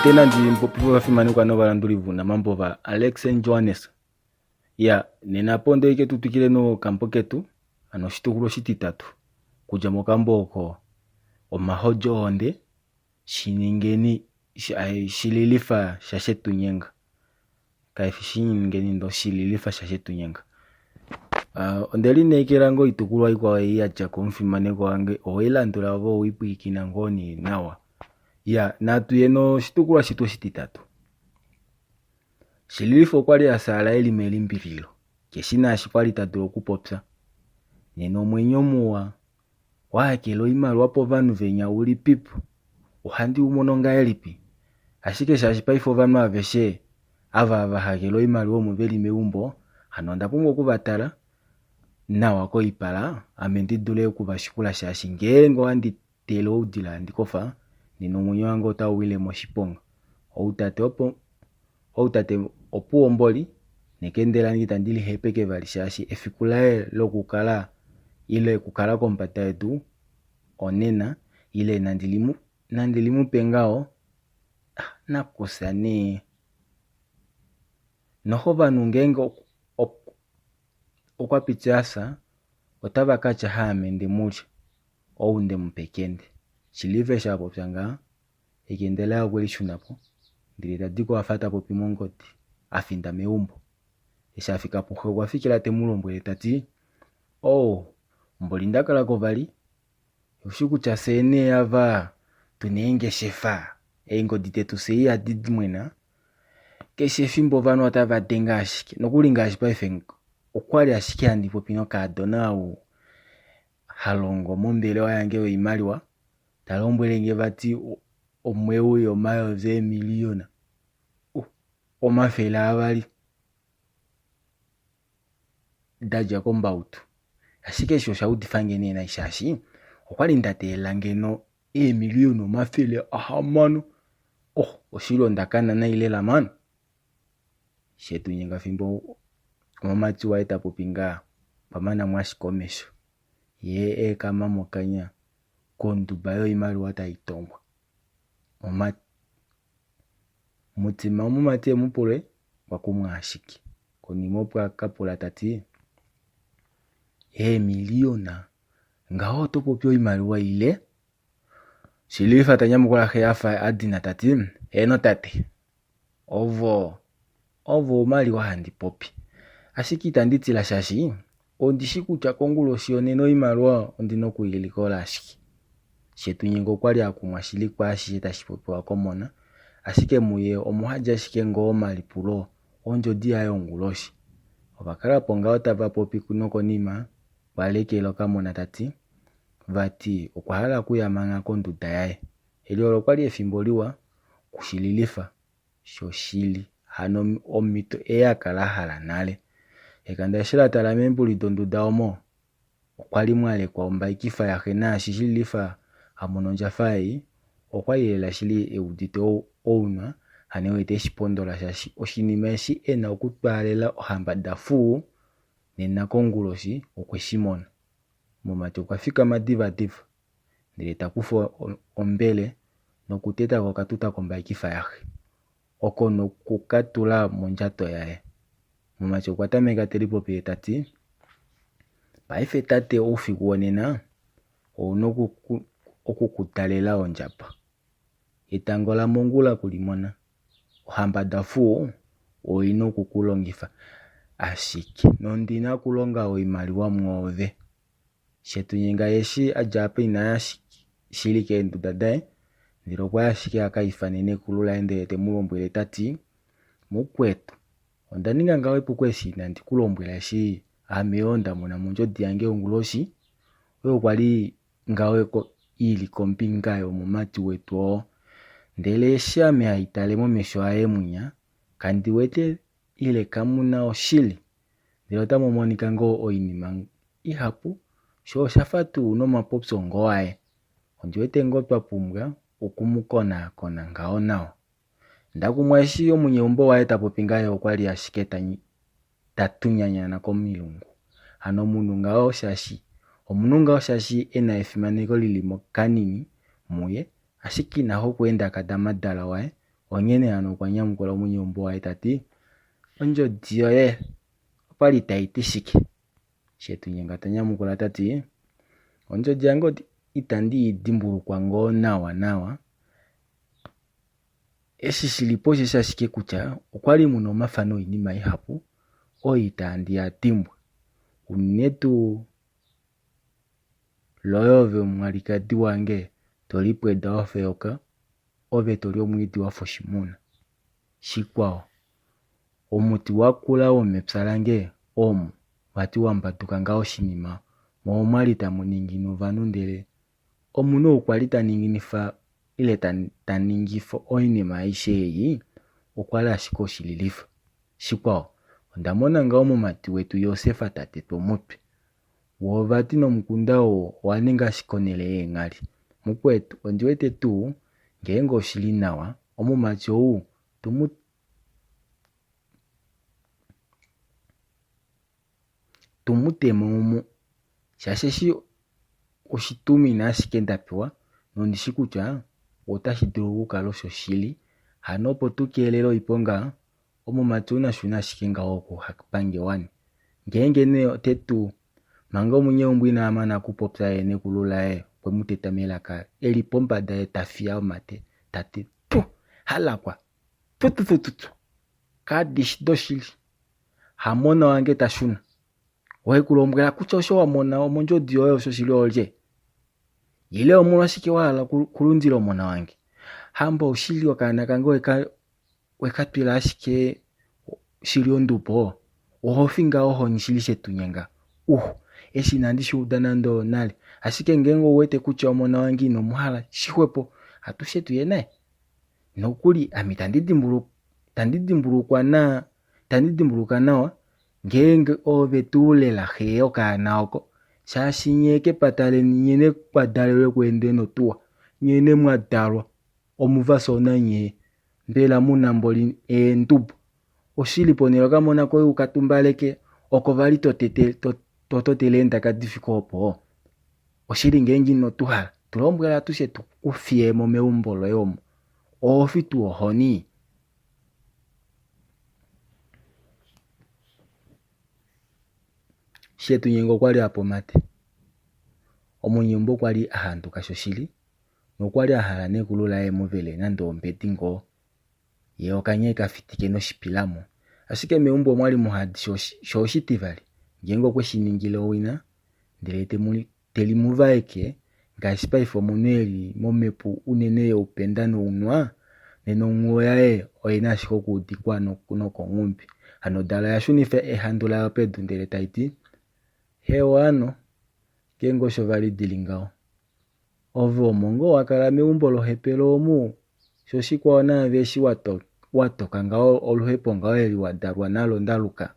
Tena ndi mpopiwa fimani kwa nova landulivu na mambo va Alex JOHANNES. Ya, nenapondo ike tutukile no kampo ketu, ano shitukulo shititatu. Kuja mokambo oko Omahodi ohonde, shiningeni Shililifa shaShetunyenga. Paife shiningeni ndo Shililifa shaShetunyenga. Ondeli nekerango itukulwa ikwa ya jako mfimane kwa wange oilandula vo wipu ikinangoni nawa. Ya, natu yeno shitukulwa shitu shititatu. Shililifa kwali asala elimeli mbirilo. Keshina ashikwali tatu okupopsa. Neno mwenyo muwa. Wakelo imalu wapo vanu venya uli pipu. Uhandi umononga elipi. Ashike shashipa vanu aveshe. Ava hakelo imalu omu veli meumbo. Hanonda pungo kuvatala. Na wako ipala. Amendidule kubashikula shashi. Ngerengo handi telo udila handi kofa. Nino mwenyo wango utawile moshiponga. Outate opu omboli. Nekendela ngitandili hepeke vali shashi. Efikulae lo kukala. Ile kukala kompata edu. Onena. Ile nandilimu pengao. Nakusane. Nohova nungengo. Okwapichasa. Otava kacha haamende mucha. Ohunde mpekende. Shilive shapo pchanga. Ekendela ya kweli shunapo. Ndilita diko wafata popi mongoti. Afinda meumbo. Esha afika puhe wafikila temulombo etati. Mbolinda kala kovali. Yoshiku chasene yava. Tunenge shefa. Engo dite tusei adidi mwena. Ke shefi mbovano watava denga ashike. Nokulinga ashipa okwali ashike handi popi no kadona u. Halongo mombele wa yangewe imaliwa. Talombwele nge vati omwewu yomayo ze miliona. Omafela avali. Daja kombautu. Ashike shosha udifange na shashi. Okwali ndate langeno miliono mafele ahamano. Oshilo ndakana na ile lamano. Shetunyenga fimbo. Omamati wa eta popinga. Pamana mwashikomesho. Ye kama mokanya. Konduda yo imali wata itongwa. Mutima mumati mupule. Wakumwa ashiki. Konimopa kapula tati. Miliona. Ngao topo pyo imali wa ile. Shilifa tanyamu kwa heafa adina tati. No tate. Ovo mali wa handi popi. Ashiki tanditi la shashi. Ondishiku cha konguloshi oneno imalwa ondino kuilikola ashiki. Shetunyenga kwali akumwashili kwa ashita shipopi wakomona. Ashike muye omuhaja ashike ngoma lipulo. Onjo dia yonguloshi. Obakala ponga otava popi kuno konima. Waleke iloka mona tati. Vati okwahala kuyamanga konduda yaye. Eliolo kwali efimboliwa. Kushililifa. Shoshili. Hano omhito kala hala nale. Ekanda shila talamembuli donduda omo. Okwali mwale kwa kombaikifa yaxe na Shililifa hamononja fai. Okwali lela shili eudito ouna. Hanewete shipondola shashi. Oshinima ena okutwalela ohamba Dafuu. Nena konguloshi okweshimona. Mumati okwafika diva. Nileta kufo ombele. Nokuteta okatuta kombaikifa yaxe. Oko nokukatula monjato yae. Mumati okwatameka telipopi etati. Paife tate ufiku onena. Okukutalela onjapa. Etangola mongula kulimona. Ohamba Dafuu. Oino kukulongifa. Ashiki. Nondina kulonga oimaliwa mwove. Shetunyenga eshi ajape ina shilike endudadae. Ndilo kwa ashike akaifanene kulula endelete mulombwele tati. Mukwetu. Ondaninga ngawe pukweshi nanti kulombwele eshi. Ameonda muna munjo diange onguloshi. Weo kwali ngawe ko ili kompinga yo mumati wetu o. Ndele eshi haitale momesho ae munya. Kandi wete ile kamuna oshili. Ndilo tamo monika ngo oinima ihapu. Sho shafatu unoma popso ngo ae. Ondiwete ngo twapumbwa okumukona ngao nao. Ndakumweshi yo munye umbo wa eta popinga yo kwali ashike tatunyanya na komilungu. Hano munu ngao shashi. Omunu ngao shashi ena efimaneko lilimo kanini muye. Ashiki na ho kuenda kadamadala wae. onyene ano okwanyamukula omunyombo waye tati ondjodhi yoye okwali tayi ti shike. Shetunyenga tanyamukula tati ondjodhi yange itandi yidimbulukwa ngoo nawa. Eshi shilipo oshe shashike kutya okwali muna omafano iinima ihapu oyo itandi yadhimbwa. Unene tuu loye ove omwalikadhi wange toli pweda wafa eyoka, ove toli omwiidhi wafa oshimuna. Shikwawo omuti wakula womepya lange omo wati wambanduka ngawo oshinima mo omwali tamu ninginwa ndele omunhu kwali taninginifa ile taningifo oinima aishe eyi okwali ashike oshililifa. Shikwawo ondamona ngawo momati wetu Yosefa tate twomupe woovati nomukunda owaninga shikonele yeenghali. Mukwetu ondiwete tuu ngenge oshili nawa omumati owu tumutemo shashi oshitumina ashike ndapewa nondishi kutya otashi dulu okukala osho shili. Hano opo tukeelele oiponga omumati wuna shuna ashike ngawo okupange. Ngenge nee otetu manga omunyegumbo inaa mana okupopya ye nekulu laye okwemu tetama elaka eli pombanda ye tafiya omate tati halakwa kadishi doshili hamona wange tashuna. Wekulombwela kutya osho wamona omondjodhi yoye osho shili olye? Ile omolwa shike wahala kulundila omona wange? Hamba ushili okana kange wekatwila ashike shili ondupo ohofinga ohoni shili Shetunyenga. Eshi nandi shuuda nando nale. Ashike ngenge owuwete kutya omona wange inomuhala shihwepo hatushetuye naye. Nokuli ami tandidimbuluka nawa ngenge ove tuulela hee okana oko shaashi nye kepatale nyene kwadalelwe kwende notuwa nyene mwadalwa omuvasona nye mbela muna mboli endubu oshilipo nelo kamona koye ukatumbaleke oko vali tototele endaka Dafuu opo oshili ngenge inotuhala tulombwela tushe tukufiyemo megumbo loye omo ohofitu ohoni. Shetunyenga okwali apomate omunyombo kwali ahanduka shoshili nokwali ahala nekulu laye muvele nando ombedi ngoo ye okanye kafitike noshipilamo. Ashike megumbo omwali muhadi sho oshitivali ngenge okweshi ningile owina ndele teli muvaeke ngaashi paife omunhu eli momepu unene yeupenda nounwa nena onguwo yaye oyena ashike okuudhikwa nokongumbi. Ano dala yashunifa ehando layo pedu ndele tayiti hewa ano ngenge osho vali dili ngawo ove omo ngoo wakala megumbo lohepelo omu sho shikwawo naaveshi watoka ngawo oluhepo ngawo eli wadalwa nalo ndaluka.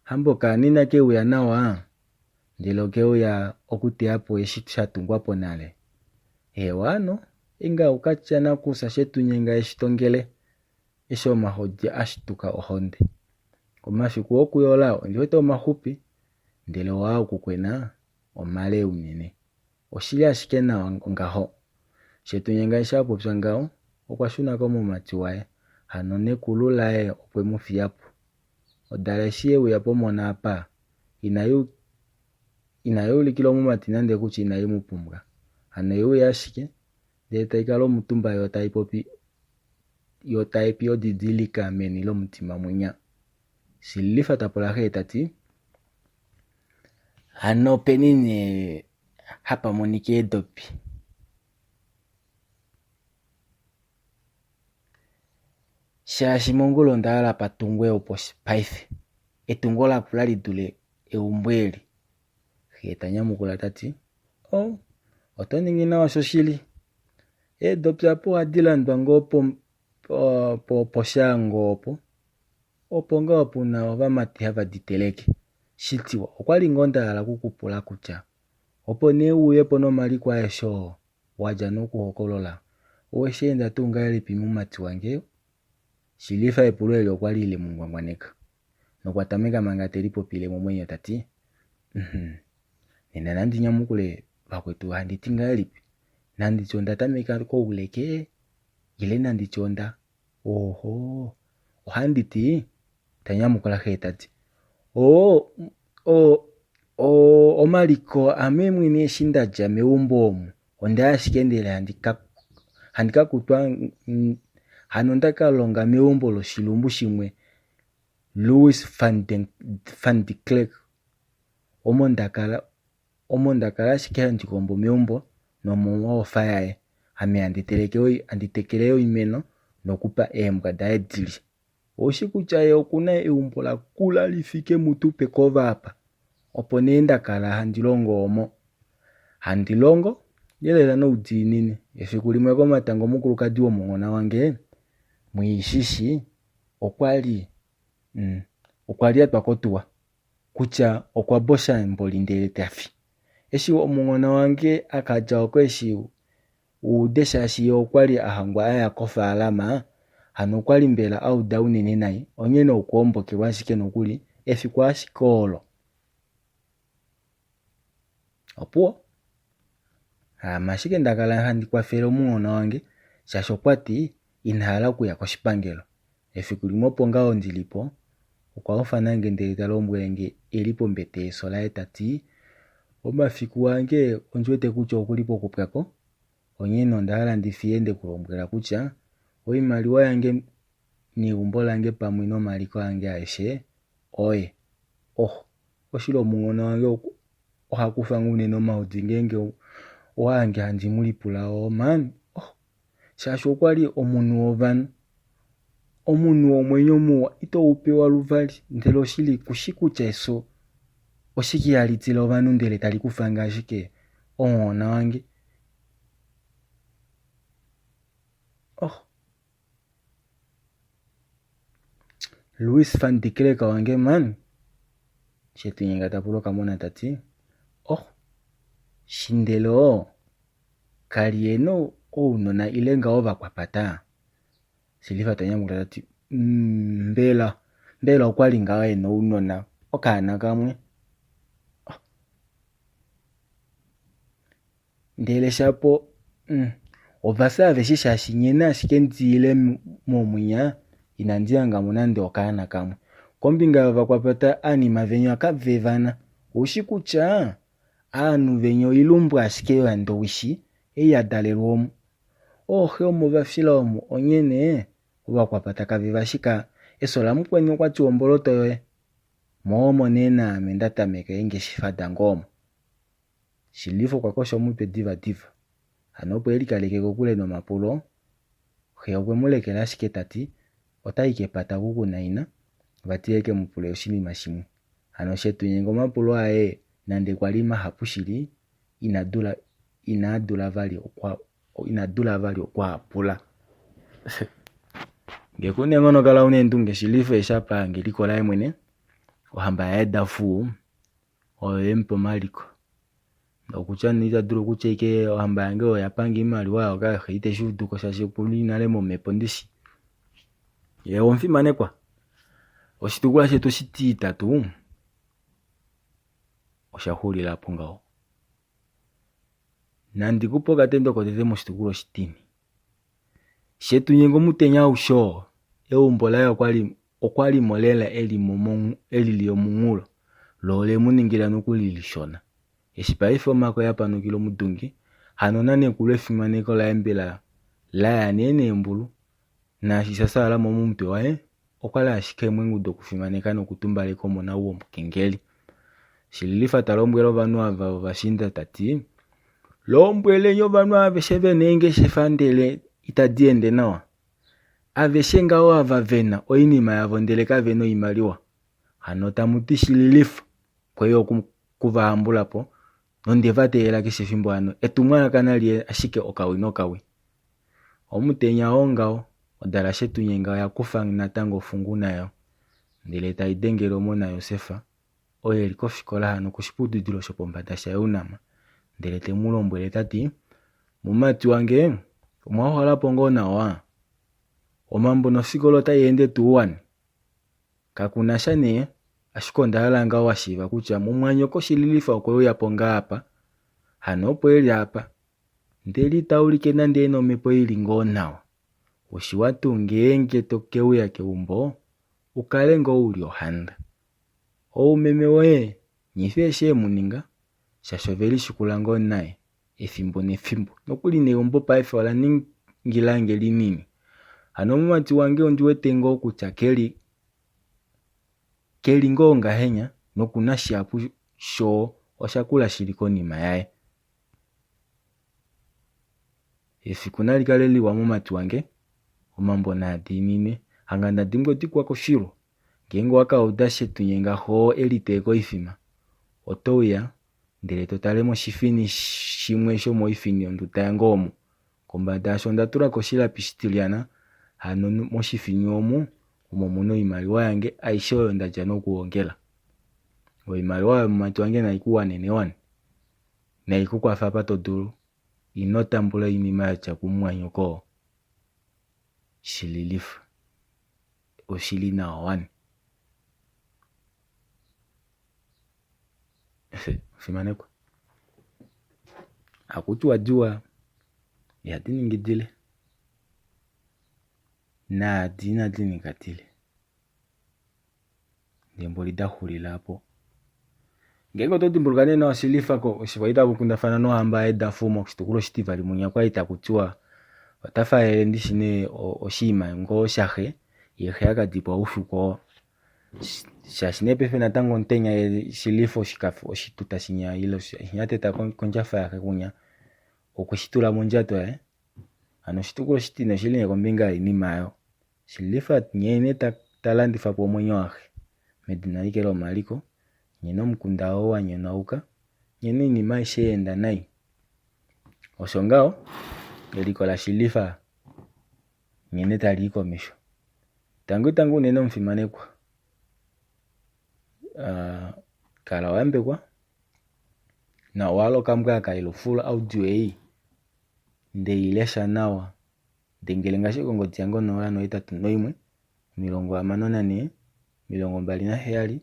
Hambo kanina kewuya nawa ndele okewuya okuteyapo eshi shatungwapo nale. Hewa ano inga ukatya nakusa Shetunyenga eshitongele eshi Omahodi ashituka ohonde. Omashiku okuyola ondiwete omahupi ndele owa okukwena omale unene. Oshili ashike nawa ngaho. Shetunyenga eshi apopya ngawo okwashunako momumati waye hano nekulu laye okwemufiyapo. Odala eshi yewuya pomona apa inayi ulikila omumati nande kutya inayi mupumbwa. Hano yewuya ashike ndele tayi kala omutumba yo tayi pi odhidhilika meni lomutima munya. Shililifa tapula hee tati hano peni ne hapa monike edopi. Shaashi mongulo ndaala patungwe opo paife etungo lakula lidule eumbo eli. Hee tanyamukula tati oto ningi nawa shoshili. Edopi apo ohadi landwa ngoo poshaango opo ngawo puna ovamati havaditeleke. Shitiwa okwali ngoo ndahala kukupula kutya opo nee wuyepo nomaliko aye sho wadja nokuhokolola oweshi enda tuu ngaalipi mumati wange? Shililifa epulo eli okwali ile mungwangwaneka nokwatameka manga teli popile momwenyo tati nena nandi nyamukule vakwetu handiti ngaalipi nanditi ondatameka kouleke ile nanditi Oho, ohanditi tanyamukula tati omaliko ame mwene eshi ndatya megumbo omu ondaye ashike ndele handika kutwa hano ndaka longa megumbo loshilumbu shimwe Louis van de Klerk omo ndakala ashike handikombo megumbo nomumwa ofa yaye ame handitekele iimeno nokupa eembwa daye dilye. Oshi kutya ye okuna egumbo lakula lithike mutu pekova apa. Opo nee ndakala handilongo omo. Handilongo yelela nuudhiginini. Yefiku limwe komatango omukulukadi womungona wange mwiishishi okwali atwa kotuwa kutya okwa bosha mboli ndele tafi. Eshi omungona wange akalya oko eshi uude shaashi ye okwali ahangwa aya kofaalama hano okwali mbela auda unene nayi onyene okuombokelwa ashike nokuli efiku ashike olo. Opuwo ashike ndakala handikwathele omungona wange shaashi okwati inahala okuya koshipangelo. Efiku limwe opo ngaho ndilipo okwaofa nange ndele talombwelenge eli pombete yesola ye tati omafiku wange ondjiwete kutya okuli pokupwako onyene ondahala ndifiye ndekulombwela kutya iimaliwa yange negumbo lange pamwe nomaliko gange ageshe oye. Oshili omungona wange ohakufa unene omahodi ngenge owahange handimulipula man. Shaashi okwali omunhu wovana, omunhu womwenyo muwa ito upewa luvali ndele oshili kushi kutya eso oshiki halitile ovanhu ndele tali kufanga ashike omuhona wange. Louis van de Klerk wange man. ShaShetunyenga tapula okamona tati shindelo kali eno ounona ile ngao vakwapata. Shililifa tanyamukula tati mbela okwali ngao eno uunona okana kamwe. Ndele shapo ovasa aveshi shaashi nyena ashike nziile momwinya inandiyangamo nande okana kamwe. Kombinga yovakwapata aanima venyu akavevana. Ushi kutya aanhu venyu ilumbu ashike yandowishi eyadalelwa omu. Ohe omo vafila omu onyene ovakwapata kaveva shika esola mukweni okwati omboloto yoye. Moomo nena ame ndatameka engeshefa dange omo. Shililifa okwakosha omupe diva. Hano opo elikaleke kokule nomapulo. He okwemulekela ashike tati otayi kepata kukunaina vatileke mupule oshinima shimwe. Hano ShaShetunyenga omapulo aye nande kwali mahapu shili inadula vali okwaapula. Ngekune ngono kala unendunge Shililifa eshapa ngelikola ye mwene ohamba yaye Dafuu oyo empo maliko. Okutya nitadula okutya ike ohamba yange oyapanga iimaliwa yayo kahe iteshuuduko shaashi okuli nale momepo ndishi. Ye omfimanekwa. Oshitukulwa shetu shititatu oshahulilapo ngaho. Nandikupe okatendo kotete moshitukulwa oshitini. ShaShetunyenga omutenya ausho egumbo laye okwali molela eli omunghulo lo olemuningila nokuli lishona. Eshi paife omako yapanukila omudungi hano nanekulu efimaneko laye mbela laya neembulu naashi sasaalamo momutwe waye okwali ashike mwengudo okufimaneka nokutumbaleka omona uwo mukengeli. Shililifa talombwela ovanhu ava vashinda tati lombweleni ovanhu aveshe vena eengeshefa ndele itadiende nawa. Aveshe ngao ava vena oinima yavo ndele kavena iimaliwa. Hano tamuti Shililifa kweyo okuvahambulapo nondevateela keshe ethimbo hano etumwalaka naliye ashike okawi nokawi. Omutenya ngao odala ShaShetunyenga oyakufa natango ofungu nayo ndele tayi dengele omona Yosefa oyo eli kofikola hano koshiputudhilo shopombanda shaUNAM ndele temulombwele tati mumati wange omwaholapo ngoo nawa omambo nofikola otayi ende tuu wani. Kakunasha nee ashike ondahala ngao washiiva kutya mumwanyoko Shililifa okweyapo ngaa apa hano opo eli apa ndele itaulike nande ena omepo ili ngoo nawa. oshiwatu ngenge tokewuya kegumbo ukale ngo wuli ohanda. Oumeme woye nyife eshi emuninga shaashi oveli shikula ngo naye ethimbo nethimbo. Nokuli negumbo paife ola ningila ngeli nini. Ano momati wange ondiwete ngo kutya keli ngo ngahenya nokuna shihapu sho oshakula shili konima yaye. Yefiku nali kale liwa momati wange omambo nadinine hanga ndadimbwa otikwa koshilo ngenge wakauda shaShetunyenga ho elite koifima otouya ndele totale moshifini shimwe shomoifini onduta yango omu kombanda yasho ondatula koshilapi shitiliana ano moshifini omo muna iimaliwa yange aishe oyo ndatya nokuwongela. Iimaliwa yomumati wange nayi kuwanene nayi kukwafa patodulu ino tambula iinima yatya kumwanyoko Shililifa oshili nawa fimanekwa hakutiwa jua ihadi ningidile na dina dinikatile ndembo lidahulila hapo. Ngenge otodimbuluka nena oshilifa ko oshiwaita kukundafana nohamba Dafuu moshitukulo shitivali munya kwa itakutiwa otafa ndishine oshiima ngo shaxe yexe akadipwa ufuko shaashi nepefe natango ntenya shilifa oshikafu oshituta shinya ilo shinyateta konjafa yaxe kunya okweshitula mondjato yaye. Ano oshitukulo shitine oshili kombinga iinima yayo. Shililifa nyene talandifa po omwenyo waxe medina likelo omaliko nyene omukunda wo wanyonauka nyene iinima aishe yenda nayi. Osho ngao eliko la Shililifa nyene tali komesho. Tangu unene omufimanekwa kala wayambekwa na waloka mbwaka ilofula audio ei ndeilesha nawa dengele ngashi kongoti yango 081 54 27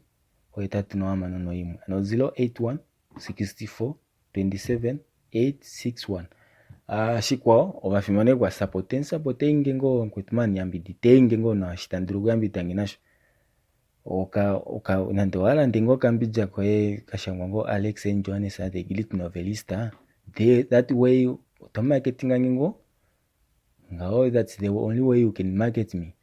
861 ano 081 64 27 861. Shikwao obafimanekwa supporte ngengo nkwetumani yambidi tengengo na shitanduluku yambidi nginasho nande wala ndengo kambidja koye kashangwa ngo Alex and JOHANNES the great novelista that way to marketing ngingo ngao that's the only way you can market me.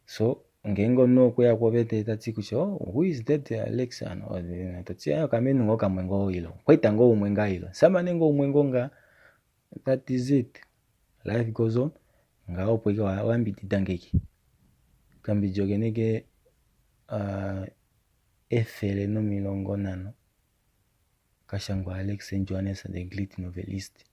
So ngengo no kuya kwabete tati kusho who is that Alex and tati ayo kamenu ngo kamwengo ilo kwaita ngo umwenga ilo sama nengo umwengo nga that is it. Life goes on. Ngao pweke wambidi dangeki kambidjo genege efele no 50 kashangwa Alex and JOHANNES the great novelist.